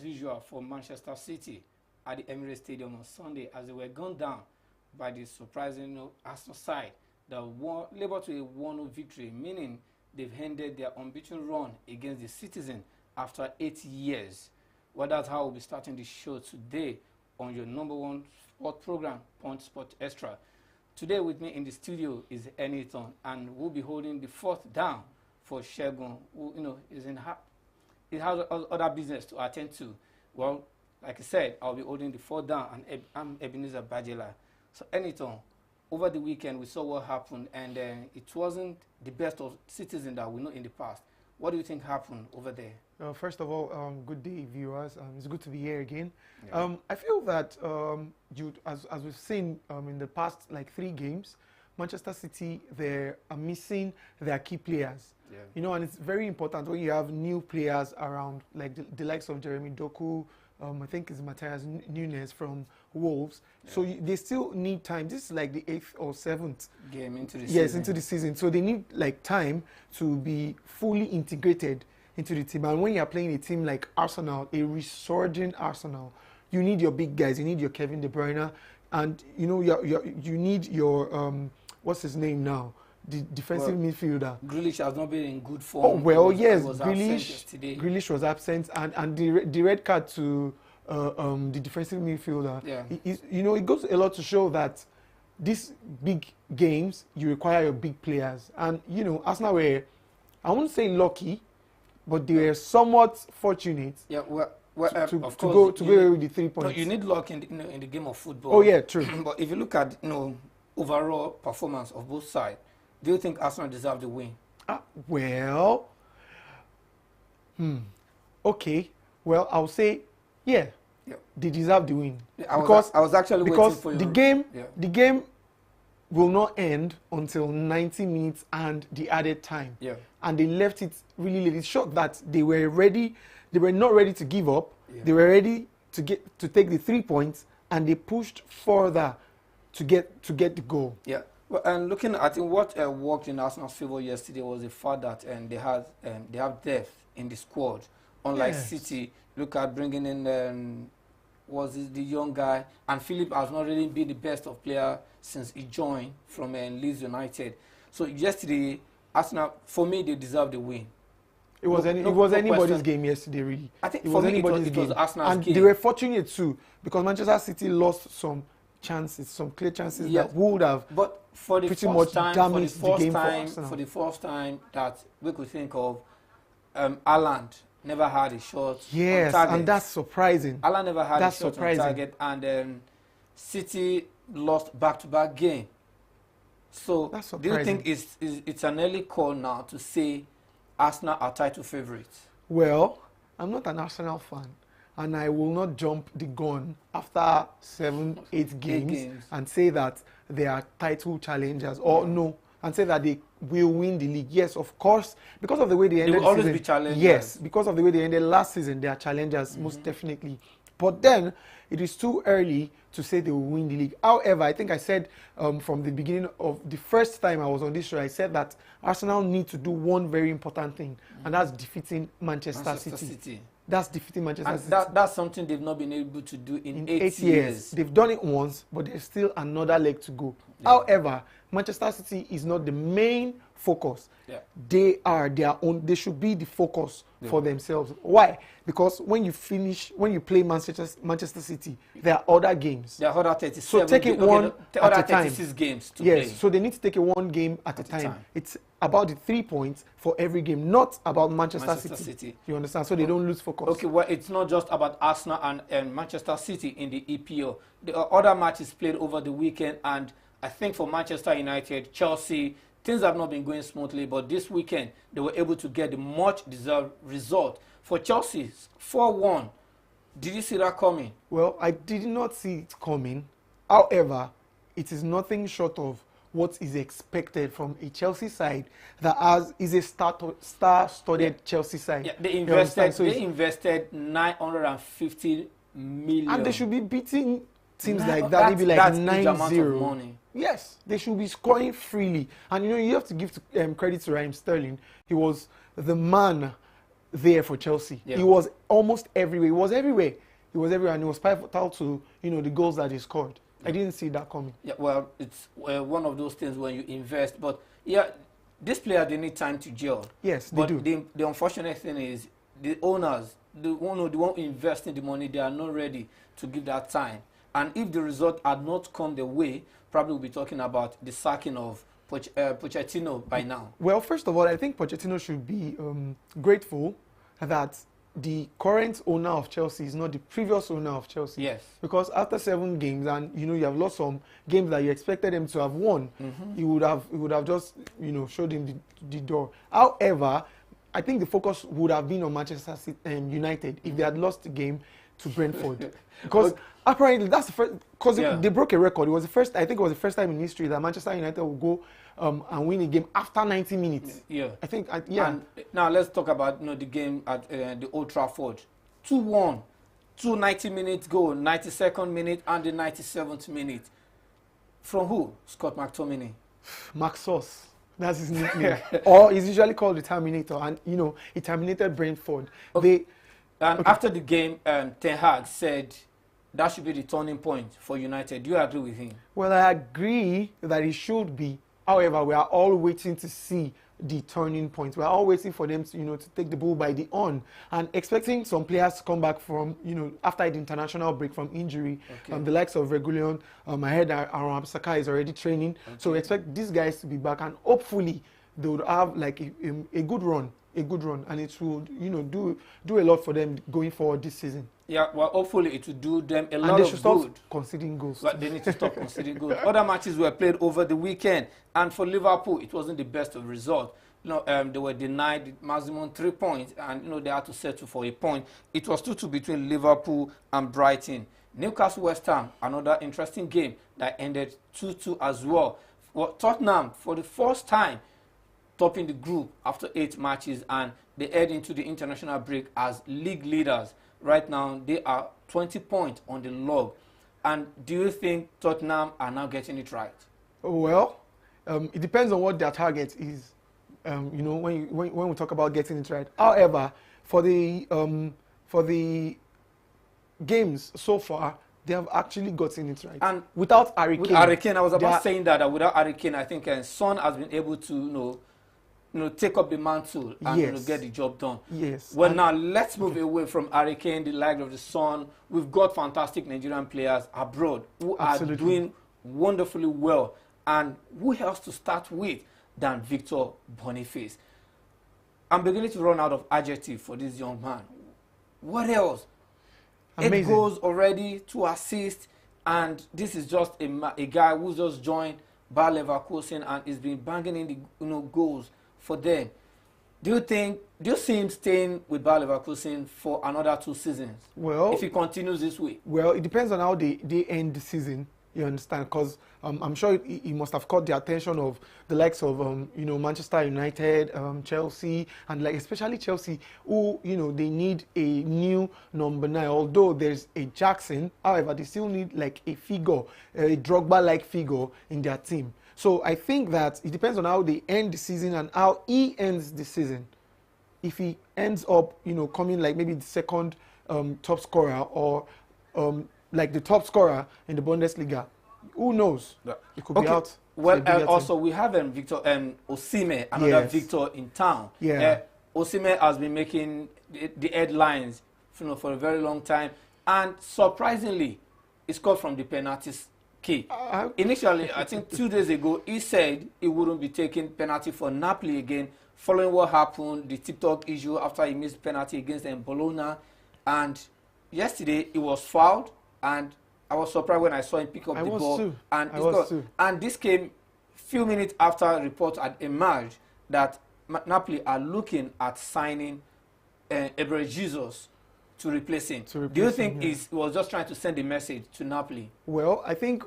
usual for Manchester City at the Emirates Stadium on Sunday as they were gunned down by the surprising Arsenal side that labeled to a 1-0 victory, meaning they've ended their unbeaten run against the Citizen after 8 years. Well, that's how we'll be starting the show today on your number one sport program, Point Sport Extra. Today with me in the studio is Eniton, and we'll be holding the fourth down for Shegun, who he has other business to attend to. Well, like I said, I'll be holding the fourth down, and I'm Ebenezer Bajela. So Eniton, over the weekend we saw what happened, and it wasn't the best of Citizen that we know in the past. What do you think happened over there? First of all, good day, viewers. It's good to be here again. Yeah. I feel that, as we've seen in the past, like 3 games, Manchester City, they are missing their key players. Yeah. You know, and it's very important when you have new players around, like the likes of Jeremy Doku, I think it's Matthias Nunes from Wolves. Yeah. So they still need time. This is like the 8th or 7th game into the season. Yes, into the season. So they need like time to be fully integrated into the team. And when you're playing a team like Arsenal, a resurgent Arsenal, you need your big guys. You need your Kevin De Bruyne, and you know you need your what's his name now, the defensive midfielder. Grealish has not been in good form. Oh well, yes, Grealish was absent, and the red card to the defensive midfielder. Yeah. It goes a lot to show that these big games you require your big players, and Arsenal were, I won't say lucky, but they were somewhat fortunate. Yeah, to go away with the 3 points. No, you need luck in the game of football. Oh yeah, true. But if you look at overall performance of both sides, do you think Arsenal deserve the win? Well, okay. Well, I'll say, yeah, they deserve the win. I was actually waiting for you. The game will not end until 90 minutes and the added time. Yeah. And they left it really late. It showed that they were ready. They were not ready to give up. Yeah. They were ready to take the 3 points, and they pushed further to get the goal. Yeah. Well, and looking at what worked in Arsenal's favor yesterday was the fact that they have depth in the squad, unlike City. Look at bringing in the young guy, and Philip has not really been the best of player since he joined from Leeds United. So yesterday, Arsenal, for me, they deserve the win. It was anybody's game yesterday, really. I think for me, it was Arsenal's game. And they were fortunate too, because Manchester City lost some chances, some clear chances that would have pretty much damaged the game for Arsenal. For the first time that we could think of, Haaland never had a shot on target. And that's surprising. Haaland never had a shot on target, and City lost back-to-back game. So do you think it's an early call now to say Arsenal are title favourites? Well, I'm not an Arsenal fan, and I will not jump the gun after 7-8 games and say that they are title challengers, or and say that they will win the league. Yes, of course, because of the way they ended. They will always be challengers. Yes, because of the way they ended last season, they are challengers, most definitely. But then, it is too early to say they will win the league. However, I think I said from the beginning of the first time I was on this show, I said that Arsenal need to do one very important thing, and that's defeating Manchester City. That's defeating Manchester City. That's something they've not been able to do in 8 years. They've done it once, but there's still another leg to go. Yeah. However, Manchester City is not the main focus. Yeah. They are their own. They should be the focus for themselves. Why? Because when you play Manchester City, there are other games. There are other 37. So take it one at a time. 36 games to play. Yes. So they need to take it one game at a time. It's about the 3 points for every game, not about Manchester City. You understand? So they don't lose focus. Okay. Well, it's not just about Arsenal and Manchester City in the EPL. The other matches played over the weekend, and I think for Manchester United, Chelsea, things have not been going smoothly, but this weekend they were able to get the much-deserved result. For Chelsea, 4-1. Did you see that coming? Well, I did not see it coming. However, it is nothing short of what is expected from a Chelsea side that is a star-studded Chelsea side. Yeah, they invested 950 million. And they should be beating teams like that, maybe like 9-0. Yes, they should be scoring freely. And you have to give credit to Raheem Sterling. He was the man there for Chelsea. Yeah. He was almost everywhere. He was everywhere. He was everywhere, and he was pivotal to the goals that he scored. I didn't see that coming. Yeah, well, it's one of those things when you invest. But yeah, this player, they need time to gel. Yes, they do. But the unfortunate thing is the owners, the one investing the money, they are not ready to give that time. And if the result had not come their way, probably we'll be talking about the sacking of Pochettino by now. Well, first of all, I think Pochettino should be grateful that the current owner of Chelsea is not the previous owner of Chelsea. Yes. Because after 7 games, and you have lost some games that you expected them to have won, you would have just showed him the door. However, I think the focus would have been on Manchester City and United if they had lost the game to Brentford. Because apparently that's the first, because they broke a record. It was the first, I think it was the first time in history that Manchester United will go and win a game after 90 minutes. Yeah. I think, And now let's talk about the game at the Old Trafford. 2-1, 90 minutes goal, 92nd minute and the 97th minute. From who? Scott McTominay. Max Sauce. That's his nickname. Or he's usually called the Terminator. And, he terminated Brentford. Okay. After the game, Ten Hag said that should be the turning point for United. Do you agree with him? Well, I agree that it should be. However, we are all waiting to see the turning point. We are all waiting for them to take the bull by the horn and expecting some players to come back from, after the international break from injury. Okay. The likes of Regulion, I heard that Aaron Saka is already training. Okay. So we expect these guys to be back, and hopefully they would have like a good run. And it will, do a lot for them going forward this season. Yeah, well, hopefully it will do them a lot of good. And they should stop conceding goals. But they need to stop conceding goals. Other matches were played over the weekend, and for Liverpool, it wasn't the best of results. They were denied the maximum 3 points, and they had to settle for a point. It was 2-2 between Liverpool and Brighton. Newcastle West Ham, another interesting game that ended 2-2 as well. Tottenham, for the first time, topping the group after 8 matches, and they head into the international break as league leaders. Right now, they are 20 points on the log. And do you think Tottenham are now getting it right? Well, it depends on what their target is. When we talk about getting it right. However, for the games so far, they have actually gotten it right. And without Harry Kane. With Harry Kane, I was about saying that without Harry Kane, I think Son has been able to take up the mantle and get the job done. Yes. Well, now let's move away from Harry Kane, the likes of the Son. We've got fantastic Nigerian players abroad who are doing wonderfully well. And who else to start with than Victor Boniface? I'm beginning to run out of adjective for this young man. What else? Amazing. 8 goals already, 2 assists, and this is just a guy who's just joined Bayer Leverkusen and is been banging in the goals for them. Do you see him staying with Bayer Leverkusen for another 2 seasons? Well, if he continues this way. Well, it depends on how they end the season. You understand? Because I'm sure he must have caught the attention of the likes of Manchester United, Chelsea, and especially Chelsea, who they need a new number 9. Although there's a Jackson, however, they still need a figure, a Drogba-like figure in their team. So I think that it depends on how they end the season and how he ends the season. If he ends up, coming maybe the second top scorer or the top scorer in the Bundesliga, who knows? Yeah. It could be out. Well, also we have Victor Osimhen, another Victor in town. Yeah. Osimhen has been making the headlines for a very long time, and surprisingly, he scored from the penalty kick. Initially, I think 2 days ago, he said he wouldn't be taking penalty for Napoli again, following what happened, the TikTok issue after he missed penalty against Bologna, and yesterday he was fouled. And I was surprised when I saw him pick up the ball. Too. And this came few minutes after reports had emerged that Napoli are looking at signing Ebre Jesus to replace him. Do you think he was just trying to send a message to Napoli? Well, I think,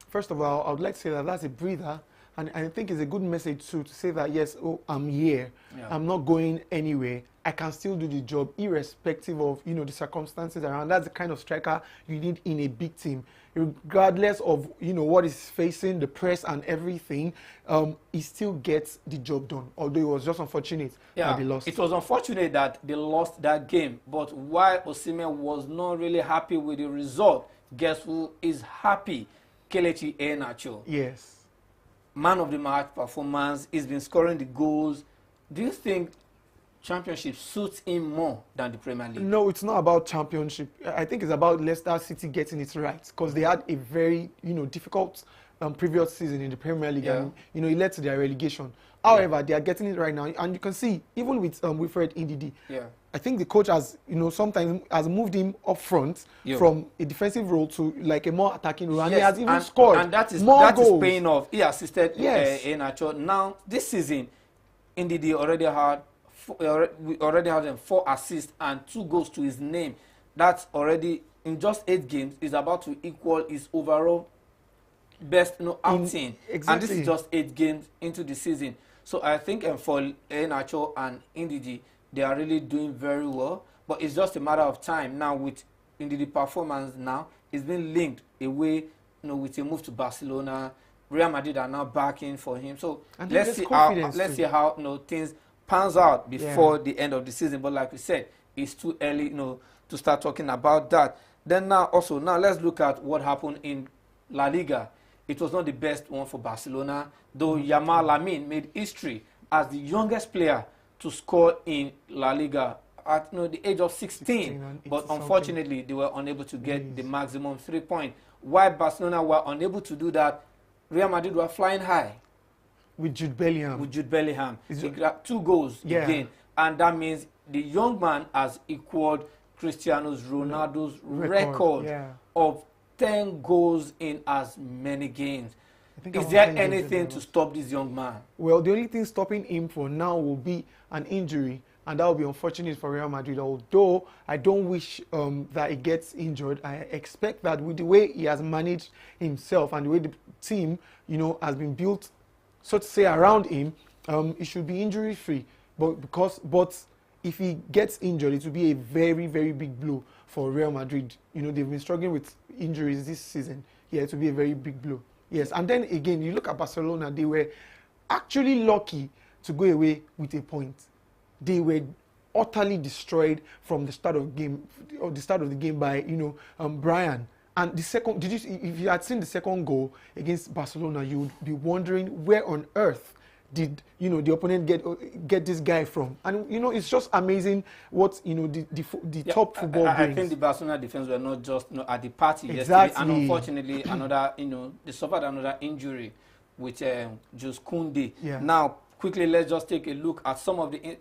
first of all, I would like to say that that's a breather And I think it's a good message too, to say that, yes, oh, I'm here. Yeah. I'm not going anywhere. I can still do the job irrespective of, the circumstances around. That's the kind of striker you need in a big team. Regardless of, what he's facing, the press and everything, he still gets the job done. Although it was just unfortunate that they lost. It was unfortunate that they lost that game. But while Osimhen was not really happy with the result, guess who is happy? Kelechi Iheanacho. Yes. Man of the match performance. He's been scoring the goals. Do you think Championship suits him more than the Premier League? No, it's not about Championship. I think it's about Leicester City getting it right, because they had a very, difficult previous season in the Premier League, and it led to their relegation. However, they are getting it right now, and you can see even with Wilfred Ndidi. Yeah. I think the coach has, sometimes has moved him up front from a defensive role to like a more attacking role, and he has even scored and that is paying off. He assisted Iheanacho. Now this season, Ndidi already had 4 assists and 2 goals to his name. That's already in just 8 games is about to equal his overall best outing. Exactly. And this is just 8 games into the season. So I think for Iheanacho and Ndidi, they are really doing very well. But it's just a matter of time now with Ndidi performance. Now it's been linked away, with a move to Barcelona. Real Madrid are now backing for him. So let's see how things pans out before the end of the season. But like we said, it's too early, to start talking about that. Then now let's look at what happened in La Liga. It was not the best one for Barcelona, though Yamal Lamine made history as the youngest player to score in La Liga at the age of 16. But unfortunately, they were unable to get the maximum 3 points. While Barcelona were unable to do that, Real Madrid were flying high. With Jude Bellingham. He got 2 goals again. And that means the young man has equaled Cristiano Ronaldo's record of 10 goals in as many games. Is there anything to stop this young man? Well, the only thing stopping him for now will be an injury, and that will be unfortunate for Real Madrid. Although I don't wish that he gets injured, I expect that with the way he has managed himself and the way the team, has been built, so to say, around him, he should be injury-free. But if he gets injured, it will be a very, very big blow for Real Madrid. They've been struggling with injuries this season. Yeah, it will be a very big blow. Yes, and then again, you look at Barcelona, they were actually lucky to go away with a point. They were utterly destroyed from the start of the game by, Brian. And the second, if you had seen the second goal against Barcelona, you would be wondering where on earth did the opponent get this guy from. And it's just amazing what the top football brings. I think the Barcelona defense were not just at the party yesterday, and unfortunately another they suffered another injury with Jules Koundé. Now quickly, let's just take a look at some of the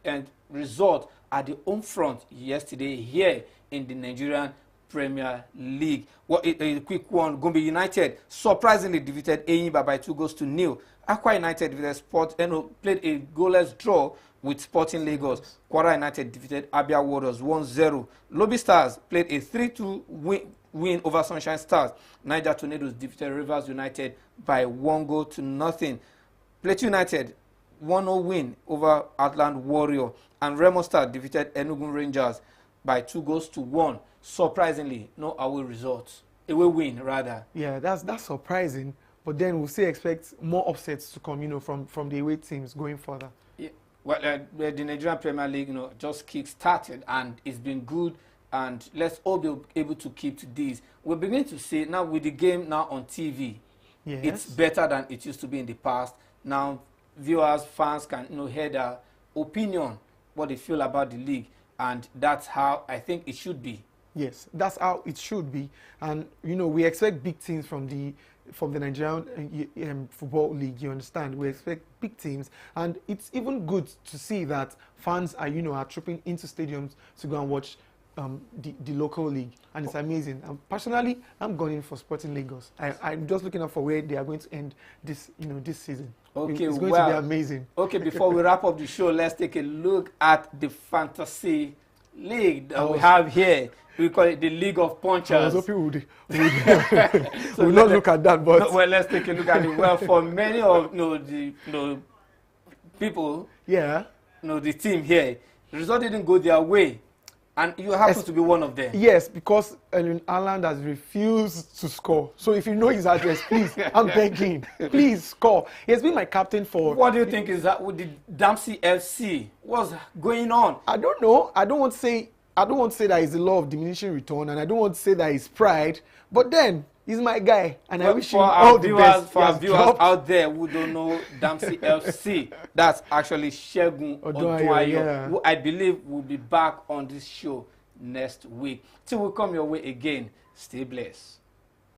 results at the home front yesterday here in the Nigerian Premier League. A quick one. Gombe United surprisingly defeated Enyimba by 2-0. Aqua United played a goalless draw with Sporting Lagos. Kwara United defeated Abia Warriors 1-0. Lobby Stars played a 3-2 win over Sunshine Stars. Niger Tornadoes defeated Rivers United by 1-0. Plateau United 1-0 win over Atland Warrior. And Remo Star defeated Enugu Rangers by 2-1. Surprisingly, no away results. Away win, rather. Yeah, that's surprising. But then we'll still expect more upsets to come, from the away teams going further. Yeah. Well, the Nigerian Premier League, just kick-started, and it's been good. And let's all be able to keep to this. We're beginning to see now with the game now on TV. Yes. It's better than it used to be in the past. Now, viewers, fans can hear their opinion, what they feel about the league, and that's how I think it should be. Yes, that's how it should be. And we expect big things from the Nigerian Football League. You understand? We expect big teams, and it's even good to see that fans are trooping into stadiums to go and watch the local league, and it's amazing. Personally, I'm going in for Sporting Lagos. I'm just looking out for where they are going to end this this season. Okay, it's going to be amazing. Okay, before we wrap up the show, let's take a look at the fantasy league that we have here. We call it the League of Punchers. I was hoping we would not look at that, but no, well, let's take a look at it. Well, for many of the people, yeah, the team here, the result didn't go their way, and you happen to be one of them. Yes, because Erling Haaland has refused to score. So if you know his address, please, I'm begging, please score. He has been my captain for. What do you think is that with the Dempsey FC? What's going on? I don't know. I don't want to say that it's the law of diminishing return, and I don't want to say that it's pride. But then he's my guy, and I wish him all the best. For our viewers out there who don't know Dempsey FC, that's actually Segun Odunayo, who I believe will be back on this show next week. Till we come your way again, stay blessed.